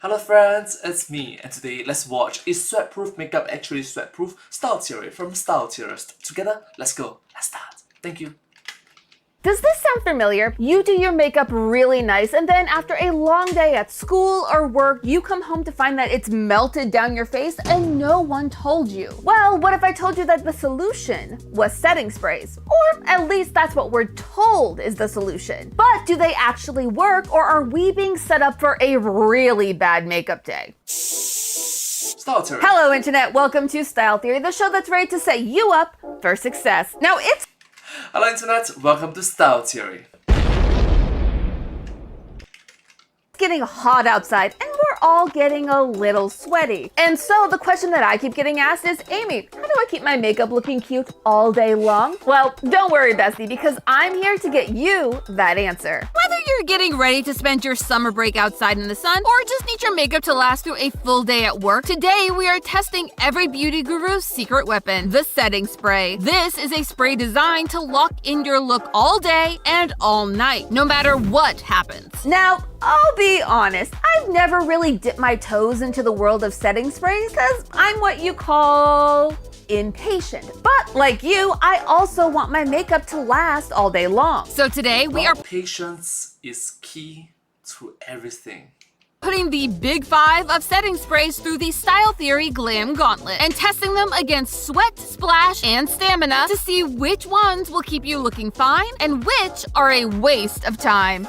Hello friends, it's me, and today let's watch Is Sweatproof Makeup Actually Sweatproof? Style Theory from Style Theorist. Together, let's go. Let's start. Thank you. Does this sound familiar? You do your makeup really nice, and then after a long day at school or work, you come home to find that it's melted down your face and no one told you. Well, what if I told you that the solution was setting sprays? Or at least that's what we're told is the solution. But do they actually work, or are we being set up for a really bad makeup day? Style Theory. Hello, Internet. Welcome to Style Theory, the show that's ready to set you up for success. Now, it's Hello Internet, welcome to Style Theory. getting hot outside and we're all getting a little sweaty. And so the question that I keep getting asked is, Amy, how do I keep my makeup looking cute all day long? Well, don't worry, bestie, because I'm here to get you that answer. Whether you're getting ready to spend your summer break outside in the sun or just need your makeup to last through a full day at work, today we are testing every beauty guru's secret weapon, the setting spray. This is a spray designed to lock in your look all day and all night, no matter what happens. Now, I'll be honest, I've never really dipped my toes into the world of setting sprays because I'm what you call impatient. But like you, I also want my makeup to last all day long. So today we are Patience is key to everything. putting the big 5 of setting sprays through the Style Theory Glam Gauntlet and testing them against sweat, splash, and stamina to see which ones will keep you looking fine and which are a waste of time.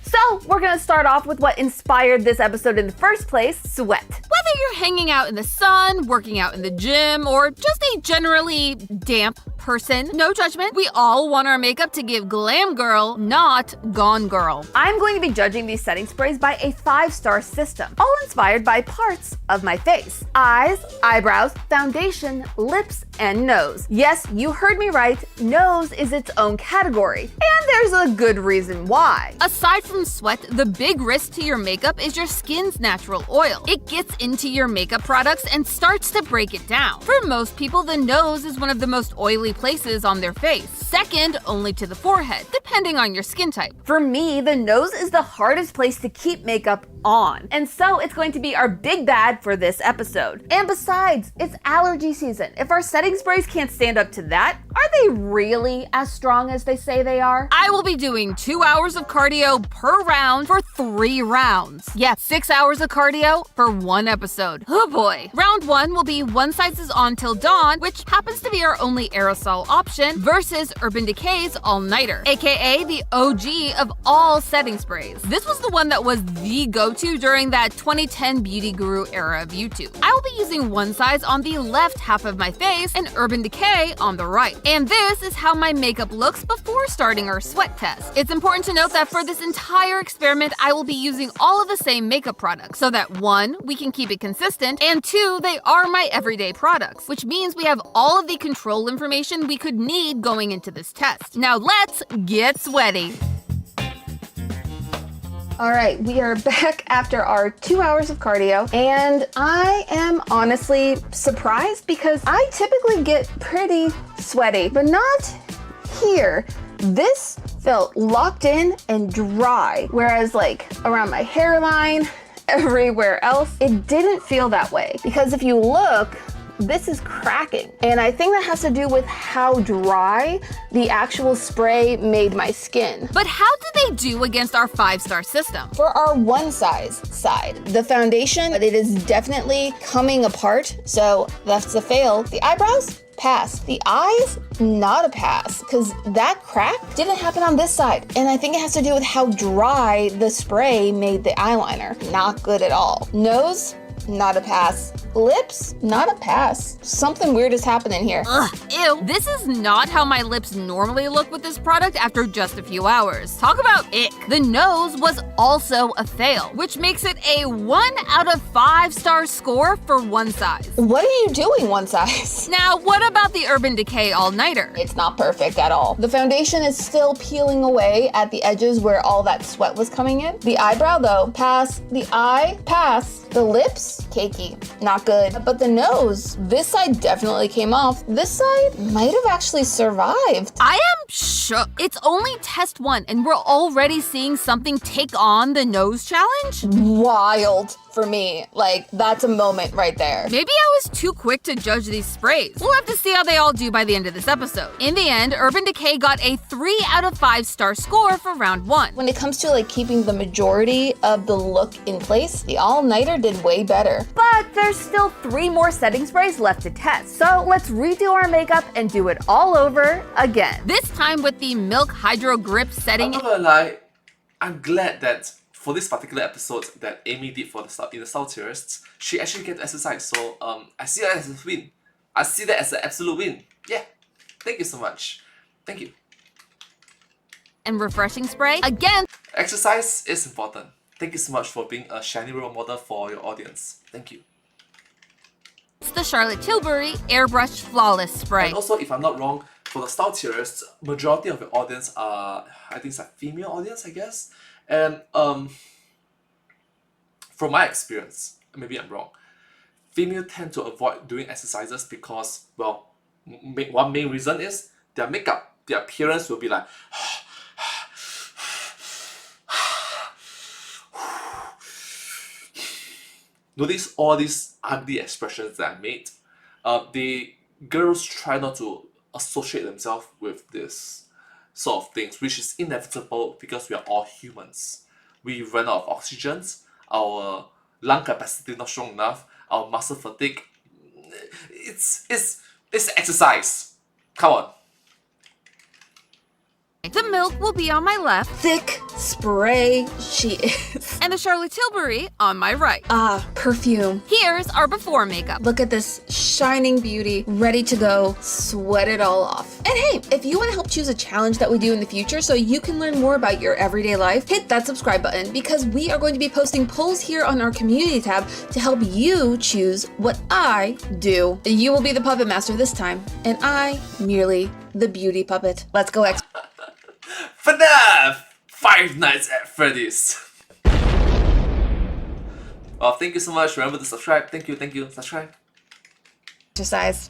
So we're gonna start off with what inspired this episode in the first place, sweat. Whether you're hanging out in the sun, working out in the gym, or just a generally damp person, no judgment, we all want our makeup to give glam girl, not gone girl. I'm going to be judging these setting sprays by a 5-star system, all inspired by parts of my face. Eyes, eyebrows, foundation, lips, and nose. Yes, you heard me right, nose is its own category. And there's a good reason why. Aside from sweat, the big risk to your makeup is your skin's natural oil. It gets into your makeup products and starts to break it down. For most people, the nose is one of the most oily places on their face, second only to the forehead, depending on your skin type. For me, the nose is the hardest place to keep makeup on. And so it's going to be our big bad for this episode. And besides, it's allergy season. If our setting sprays can't stand up to that, are they really as strong as they say they are? I will be doing 2 hours of cardio per round for 3 rounds. Yes, 6 hours of cardio for 1 episode. Oh boy. Round 1 will be One Sizes On Till Dawn, which happens to be our only aerosol option, versus Urban Decay's All-Nighter, aka the OG of all setting sprays. This was the one that was the go-to during that 2010 beauty guru era of YouTube. I will be using One Size on the left half of my face and Urban Decay on the right. And this is how my makeup looks before starting our sweat test. It's important to note that for this entire experiment, I will be using all of the same makeup products so that 1, we can keep it consistent, and 2, they are my everyday products, which means we have all of the control information we could need going into this test. Now let's get sweaty. All right, we are back after our 2 hours of cardio, and I am honestly surprised because I typically get pretty sweaty, but not here. This felt locked in and dry, whereas like around my hairline, everywhere else, it didn't feel that way. Because if you look, this is cracking. And I think that has to do with how dry the actual spray made my skin. But how did they do against our 5-star system? For our One Size side, the foundation, it is definitely coming apart, so that's a fail. The eyebrows, pass. The eyes, not a pass, because that crack didn't happen on this side. And I think it has to do with how dry the spray made the eyeliner. Not good at all. Nose, not a pass. Lips, not a pass. Something weird is happening here. Ugh, ew. This is not how my lips normally look with this product after just a few hours. Talk about ick. The nose was also a fail, which makes it a 1 out of 5-star score for One Size. What are you doing, One Size? Now, what about the Urban Decay All-Nighter? It's not perfect at all. The foundation is still peeling away at the edges where all that sweat was coming in. The eyebrow though, pass. The eye, pass. The lips, cakey. Not not good. But the nose, this side definitely came off. This side might have actually survived. I am shook. It's only test 1 and we're already seeing something take on the nose challenge? Wild for me. Like, that's a moment right there. Maybe I was too quick to judge these sprays. We'll have to see how they all do by the end of this episode. In the end, Urban Decay got a 3 out of 5 star score for round 1. When it comes to like keeping the majority of the look in place, the all-nighter did way better. But there's still 3 more setting sprays left to test. So let's redo our makeup and do it all over again. This time with the Milk Hydro Grip I'm setting. not gonna lie, I'm glad that for this particular episode that Amy did for the Style Theorists, she actually get to exercise. So I see that as a win. I see that as an absolute win. Yeah. Thank you so much. Thank you. And refreshing spray. Again, Exercise is important. Thank you so much for being a shiny role model for your audience. Thank you. it's the Charlotte Tilbury Airbrush Flawless Spray. And also, if I'm not wrong, for the Style Theorists, majority of your audience are, I think it's a female audience, I guess. And from my experience, maybe I'm wrong, female tend to avoid doing exercises because, well, one main reason is their makeup, their appearance will be like, notice all these ugly expressions that I made. The girls try not to associate themselves with this sort of things, which is inevitable because we are all humans. We run out of oxygen, our lung capacity not strong enough, our muscle fatigue. It's exercise. Come on. The Milk will be on my left, Thick spray she is. and the Charlotte Tilbury on my right. Ah, perfume. Here's our before makeup. Look at this shining beauty, ready to go, sweat it all off. And hey, if you want to help choose a challenge that we do in the future so you can learn more about your everyday life, hit that subscribe button because we are going to be posting polls here on our community tab to help you choose what I do. You will be the puppet master this time, and I merely the beauty puppet. Let's go, FNAF! Five Nights at Freddy's. Well, thank you so much. Remember to subscribe. Thank you. Subscribe. exercise.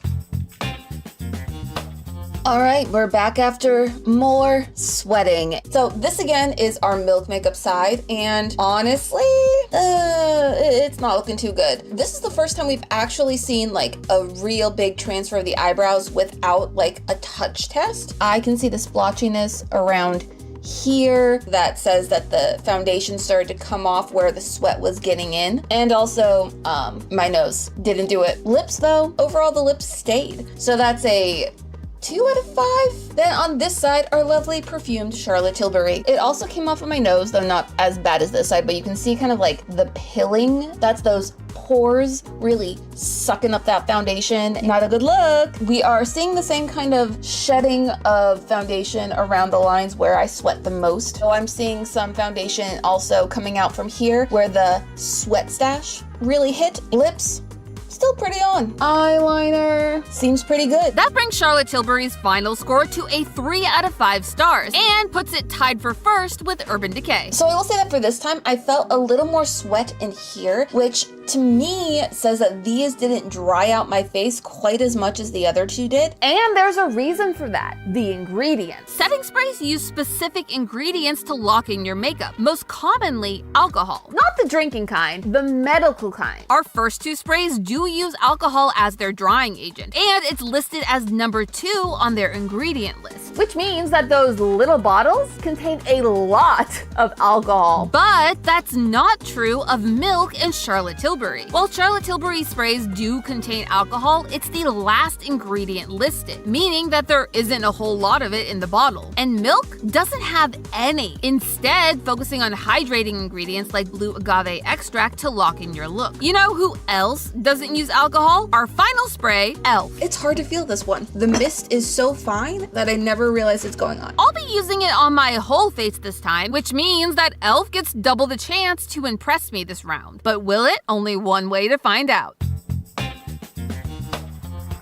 All right, we're back after more sweating. So this again is our Milk makeup side, and honestly, it's not looking too good. This is the first time we've actually seen like a real big transfer of the eyebrows without like a touch test. I can see the splotchiness around here that says that the foundation started to come off where the sweat was getting in, and also my nose didn't do it. Lips though, overall the lips stayed, so that's a 2 out of 5. Then on this side, our lovely perfumed Charlotte Tilbury. It also came off of my nose, though not as bad as this side, but you can see kind of like the pilling. That's those pores really sucking up that foundation. Not a good look. We are seeing the same kind of shedding of foundation around the lines where I sweat the most. So I'm seeing some foundation also coming out from here where the sweat stash really hit. Lips, still pretty on. Eyeliner seems pretty good. That brings Charlotte Tilbury's final score to a 3 out of 5 stars and puts it tied for first with Urban Decay. So I will say that for this time, I felt a little more sweat in here, which to me says that these didn't dry out my face quite as much as the other two did. And there's a reason for that, the ingredients. Setting sprays use specific ingredients to lock in your makeup, most commonly alcohol. Not the drinking kind, the medical kind. Our first 2 sprays do use alcohol as their drying agent, and it's listed as number 2 on their ingredient list. Which means that those little bottles contain a lot of alcohol. But that's not true of Milk and Charlotte Tilbury. While Charlotte Tilbury sprays do contain alcohol, it's the last ingredient listed, meaning that there isn't a whole lot of it in the bottle. And Milk doesn't have any, instead focusing on hydrating ingredients like blue agave extract to lock in your look. You know who else doesn't use alcohol? Our final spray, e.l.f. It's hard to feel this one. The mist is so fine that I never realized it's going on. I'll be using it on my whole face this time, which means that e.l.f. gets double the chance to impress me this round. But will it? Only one way to find out.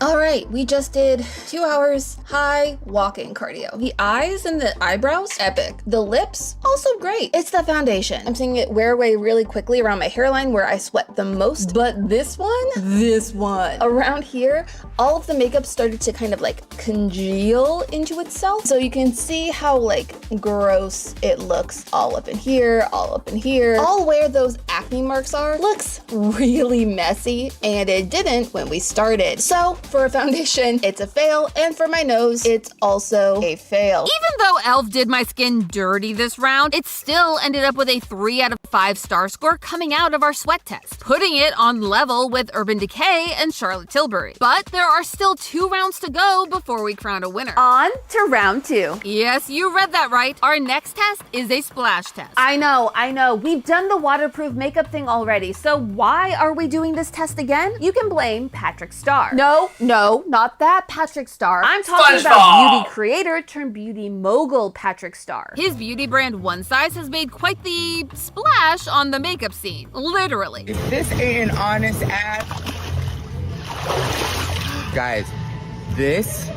All right, we just did 2 hours high walking cardio. The eyes and the eyebrows, epic. The lips, also great. It's the foundation. I'm seeing it wear away really quickly around my hairline where I sweat the most. But this one, around here, all of the makeup started to kind of like congeal into itself. So you can see how like gross it looks all up in here, all up in here. All where those acne marks are looks really messy, and it didn't when we started. So for a foundation, it's a fail, and for my nose, it's also a fail. Even though e.l.f. did my skin dirty this round, it still ended up with a 3 out of 5 star score coming out of our sweat test, putting it on level with Urban Decay and Charlotte Tilbury. But there are still 2 rounds to go before we crown a winner. On to round 2. Yes, you read that right. Our next test is a splash test. I know. We've done the waterproof makeup thing already, so why are we doing this test again? You can blame Patrick Starr. No, not that Patrick Starr. I'm talking about beauty creator turned beauty mogul Patrick Starr. His beauty brand One Size has made quite the splash on the makeup scene. Literally. If this ain't an honest ad, guys, this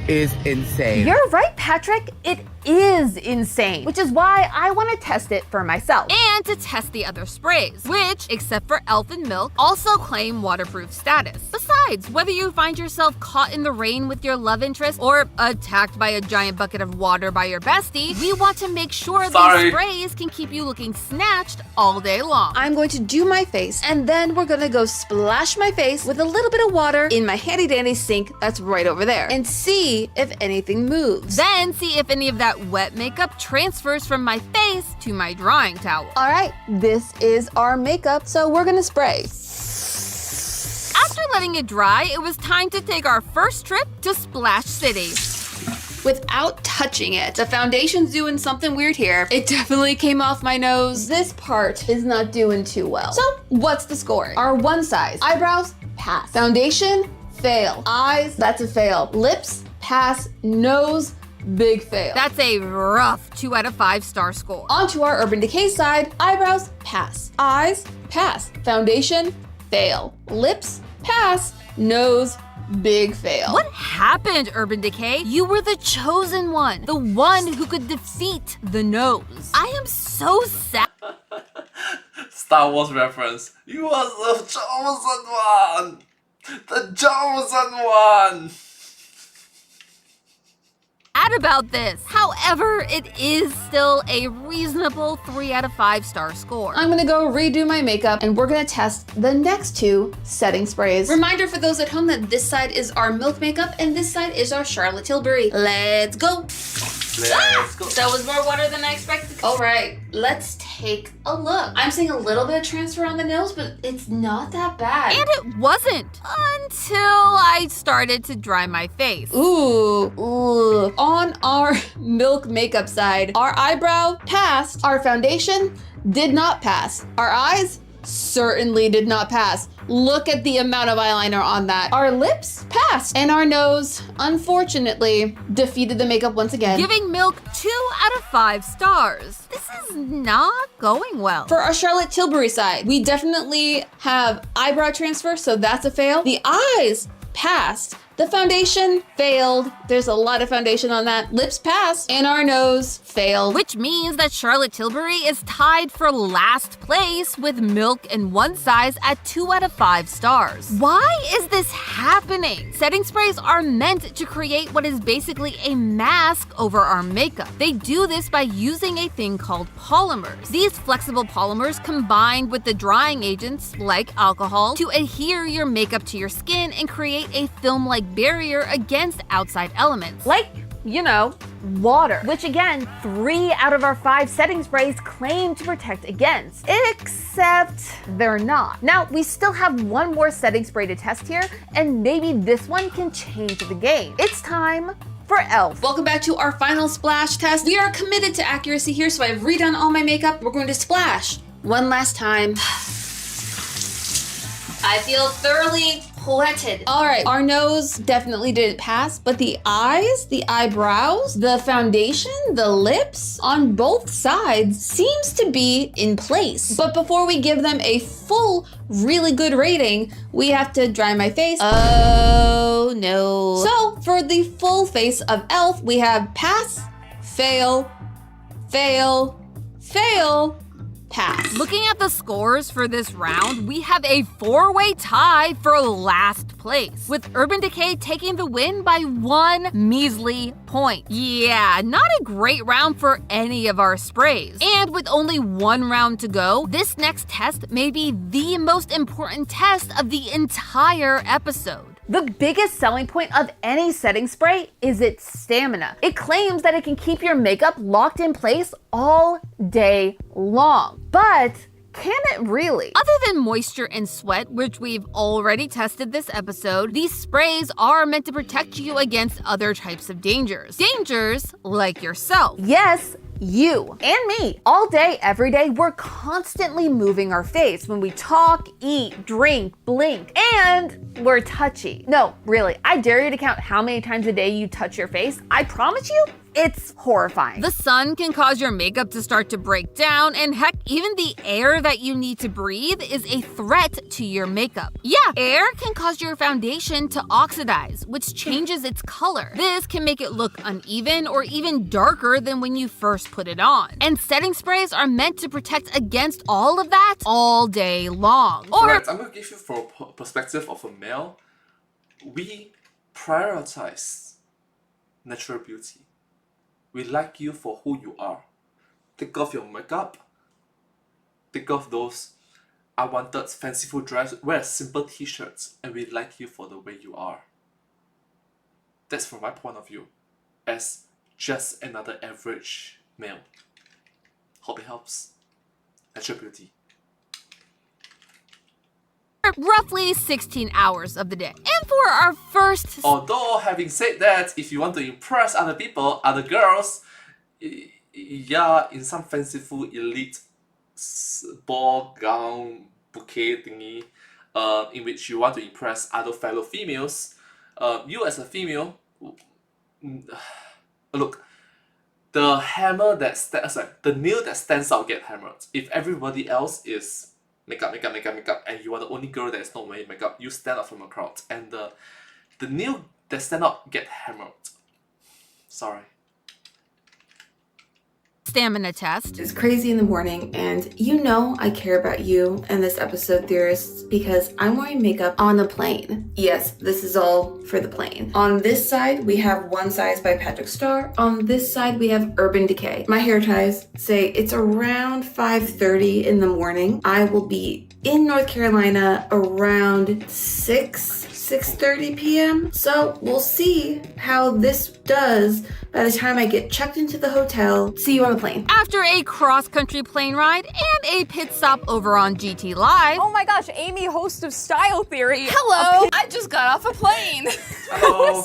is insane. You're right, Patrick. It is insane, which is why I want to test it for myself. And to test the other sprays, which, except for e.l.f. and Milk, also claim waterproof status. Besides, whether you find yourself caught in the rain with your love interest or attacked by a giant bucket of water by your bestie, we want to make sure these sprays can keep you looking snatched all day long. I'm going to do my face, and then we're gonna go splash my face with a little bit of water in my handy dandy sink that's right over there, and see if anything moves. Then see if any of that wet makeup transfers from my face to my drying towel. All right, this is our makeup, so we're gonna spray. After letting it dry, it was time to take our first trip to Splash City. Without touching it. The foundation's doing something weird here. It definitely came off my nose. This part is not doing too well. So what's the score? Our One Size. Eyebrows, pass. Foundation, fail. Eyes, that's a fail. Lips, pass. Nose, big fail. That's a rough 2 out of 5 star score. Onto our Urban Decay side. Eyebrows, pass. Eyes, pass. Foundation, fail. Lips, pass. Nose, big fail. What happened, Urban Decay? You were the chosen one, the one who could defeat the nose. I am so sad. Star Wars reference. You are the chosen one! The chosen one! About this. However, it is still a reasonable 3 out of 5 star score. I'm gonna go redo my makeup, and we're gonna test the next 2 setting sprays. Reminder for those at home that this side is our Milk makeup and this side is our Charlotte Tilbury. Let's go. Let's go. That was more water than I expected. All right, let's take a look. I'm seeing a little bit of transfer on the nose, but it's not that bad. And it wasn't until I started to dry my face. Ooh. On our Milk makeup side, our eyebrow passed. Our foundation did not pass. Our eyes certainly did not pass. Look at the amount of eyeliner on that. Our lips passed. And our nose, unfortunately, defeated the makeup once again. Giving Milk 2 out of 5 stars. This is not going well. For our Charlotte Tilbury side, we definitely have eyebrow transfer, so that's a fail. The eyes passed. The foundation failed. There's a lot of foundation on that. Lips passed. And our nose failed. Which means that Charlotte Tilbury is tied for last place with Milk and One Size at 2 out of 5 stars. Why is this happening? Setting sprays are meant to create what is basically a mask over our makeup. They do this by using a thing called polymers. These flexible polymers combined with the drying agents like alcohol to adhere your makeup to your skin and create a film-like barrier against outside elements. Like, you know, water, which again, 3 out of our 5 setting sprays claim to protect against, except they're not. Now, we still have one more setting spray to test here, and maybe this one can change the game. It's time for e.l.f. Welcome back to our final splash test. We are committed to accuracy here, so I've redone all my makeup. We're going to splash one last time. I feel thoroughly Sweated. All right, our nose definitely didn't pass, but the eyes, the eyebrows, the foundation, the lips on both sides seems to be in place. But before we give them a full, really good rating, we have to dry my face. Oh no. So for the full face of e.l.f., we have pass, fail, fail, fail, pass. Looking at the scores for this round, we have a 4-way tie for last place, with Urban Decay taking the win by 1 measly point. Yeah, not a great round for any of our sprays. And with only 1 round to go, this next test may be the most important test of the entire episode. The biggest selling point of any setting spray is its stamina. It claims that it can keep your makeup locked in place all day long. But can it really? Other than moisture and sweat, which we've already tested this episode, these sprays are meant to protect you against other types of dangers. Dangers like yourself. Yes, you and me. All day, every day, we're constantly moving our face when we talk, eat, drink, blink, and we're touchy. No, really, I dare you to count how many times a day you touch your face. I promise you, it's horrifying. The sun can cause your makeup to start to break down, and heck, even the air that you need to breathe is a threat to your makeup. Yeah, air can cause your foundation to oxidize, which changes its color. This can make it look uneven or even darker than when you first put it on. And setting sprays are meant to protect against all of that all day long. Alright, I'm gonna give you from a perspective of a male. We prioritize natural beauty. We like you for who you are. Take off your makeup. Take off those unwanted fanciful dresses. Wear simple t-shirts, and we like you for the way you are. That's from my point of view, as just another average male. Hope it helps. Natural beauty. Roughly 16 hours of the day. And for our first... Although, having said that, if you want to impress other people, other girls, yeah, in some fanciful elite ball gown bouquet thingy, in which you want to impress other fellow females, you as a female, look, the hammer that the nail that stands out get hammered. If everybody else is makeup, and you are the only girl that is not wearing makeup, you stand out from a crowd, and the nail that stand out get hammered. Sorry. Stamina test. It's crazy in the morning, and you know I care about you and this episode, theorists, because I'm wearing makeup on a plane. Yes, this is all for the plane. On this side, we have One Size by Patrick Starr. On this side, we have Urban Decay. My hair ties say it's around 5:30 in the morning. I will be in North Carolina around 6:30 p.m. So we'll see how this does by the time I get checked into the hotel. See you on the plane. After a cross-country plane ride and a pit stop over on GT Live. Oh my gosh, Amy, host of Style Theory. Hello, I just got off a plane. Hello.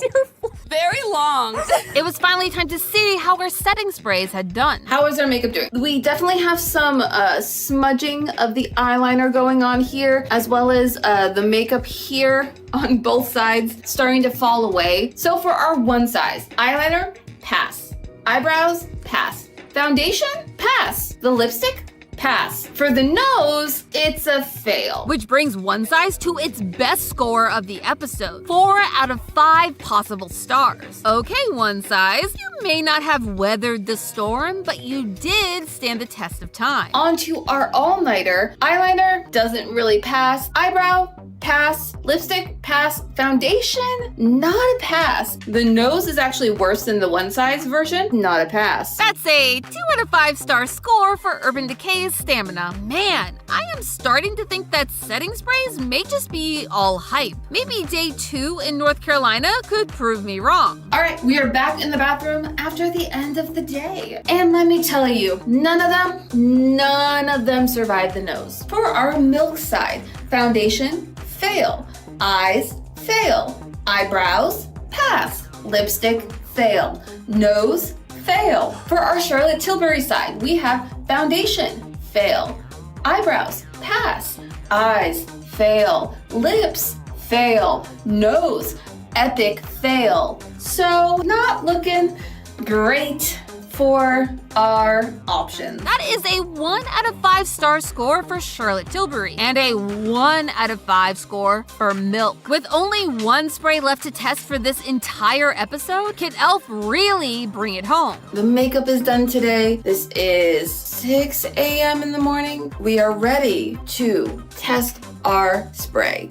Very long. It was finally time to see how our setting sprays had done. How is our makeup doing? We definitely have some smudging of the eyeliner going on here, as well as the makeup here on both sides starting to fall away. So for our one size, eyeliner, pass. Eyebrows, pass. Foundation, pass. The lipstick, pass. For the nose, it's a fail. Which brings One Size to its best score of the episode. 4 out of 5 possible stars. Okay, One Size, you may not have weathered the storm, but you did stand the test of time. On to our all-nighter. Eyeliner, doesn't really pass. Eyebrow, pass. Lipstick, pass. Foundation, not a pass. The nose is actually worse than the One Size version, not a pass. That's a 2 out of 5 star score for Urban Decay's stamina. Man, I am starting to think that setting sprays may just be all hype. Maybe day 2 in North Carolina could prove me wrong. All right, we are back in the bathroom after the end of the day. And let me tell you, none of them survived the nose. For our milk side, foundation, fail. Eyes, fail. Eyebrows, pass. Lipstick, fail. Nose, fail. For our Charlotte Tilbury side, we have foundation, fail. Eyebrows, pass. Eyes, fail. Lips, fail. Nose, epic fail. So not looking great for our options. That is a 1 out of 5 star score for Charlotte Tilbury and a 1 out of 5 score for Milk. With only one spray left to test for this entire episode, can Elf really bring it home? The makeup is done today. This is 6 a.m. in the morning. We are ready to test our spray.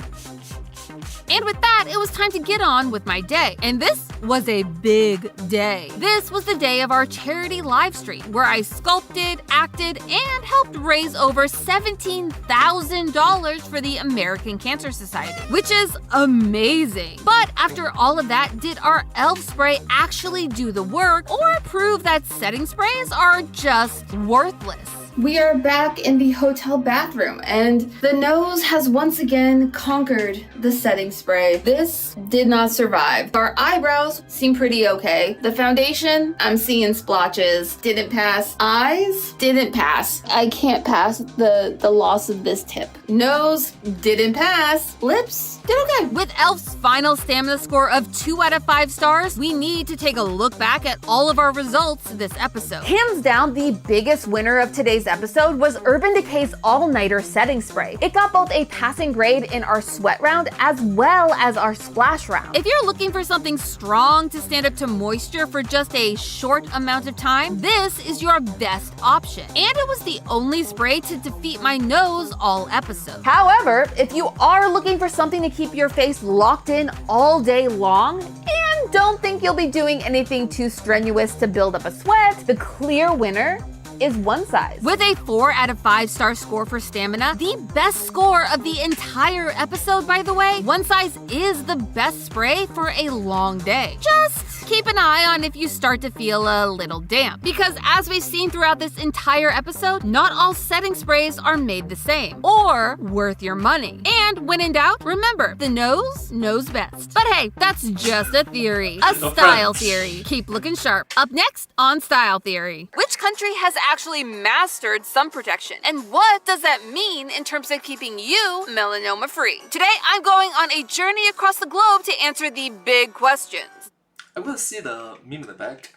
And with that, it was time to get on with my day. And this was a big day. This was the day of our charity live stream where I sculpted, acted, and helped raise over $17,000 for the American Cancer Society, which is amazing. But after all of that, did our elf spray actually do the work or prove that setting sprays are just worthless? We are back in the hotel bathroom, and the nose has once again conquered the setting spray. This did not survive. Our eyebrows seem pretty okay. The foundation, I'm seeing splotches. Didn't pass. Eyes, didn't pass. I can't pass the loss of this tip. Nose, didn't pass. Lips, did okay. With Elf's final stamina score of 2 out of 5 stars, we need to take a look back at all of our results this episode. Hands down, the biggest winner of today's episode was Urban Decay's All-Nighter Setting Spray. It got both a passing grade in our sweat round as well as our splash round. If you're looking for something strong to stand up to moisture for just a short amount of time, this is your best option. And it was the only spray to defeat my nose all episode. However, if you are looking for something to keep your face locked in all day long and don't think you'll be doing anything too strenuous to build up a sweat, the clear winner is One Size. With a 4 out of 5 star score for stamina, the best score of the entire episode, by the way, One Size is the best spray for a long day. Just keep an eye on if you start to feel a little damp, because as we've seen throughout this entire episode, not all setting sprays are made the same or worth your money. And when in doubt, remember, the nose knows best. But hey, that's just a theory, a style theory. Keep looking sharp. Up next on Style Theory. Which country has actually mastered sun protection? And what does that mean in terms of keeping you melanoma free? Today, I'm going on a journey across the globe to answer the big questions. I'm gonna see the meme in the back.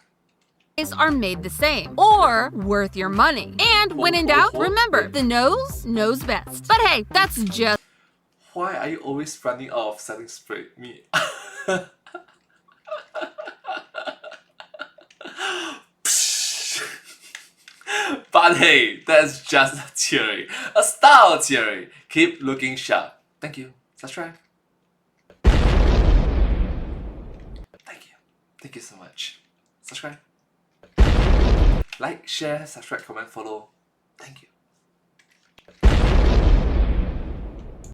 Are made the same or worth your money. And when in doubt, remember, the nose knows best. But hey, that's just... Why are you always running out of setting spray? Me. But hey, that's just a theory. A style theory. Keep looking sharp. Thank you. Subscribe. Thank you. Thank you so much. Subscribe. Like, share, subscribe, comment, follow. Thank you.